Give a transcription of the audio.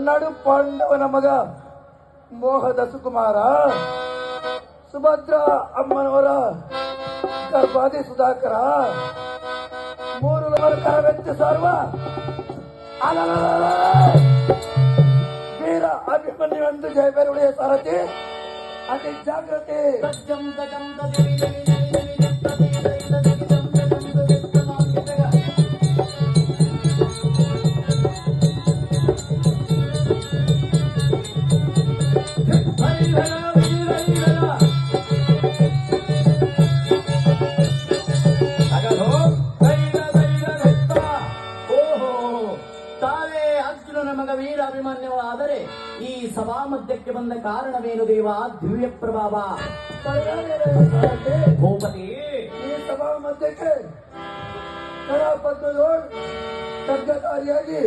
ನಡು ಪಾಂಡವನ ಮಗ ಮೋಹದ ಸುಕುಮಾರ, ಸುಭದ್ರ ಅಮ್ಮನವರ ಗರ್ಭಾದಿ ಸುಧಾಕರ, ಮೂರು ಲವರ ಕರವೆಚ್ಚ ಸಾರುವ ವೀರ ಅಭಿಮನ್ಯುವಂತ ಜಯಬೇರುடைய ಸಾರಥಿ ಅತಿ ಜಾಗೃತಿ. ಅಭಿಮನ್ಯುಗಳಾದರೆ ಈ ಸಭಾ ಮಧ್ಯಕ್ಕೆ ಬಂದ ಕಾರಣವೇನು ದೇವ? ದಿವ್ಯ ಪ್ರಭಾವ. ಭೂಪತಿ, ಈ ಸಭಾ ಮಧ್ಯಕ್ಕೆ ಕರಾಪದ್ಧದೋಳ್ ತಗ್ಗಕಾರಿಯಾಗಿ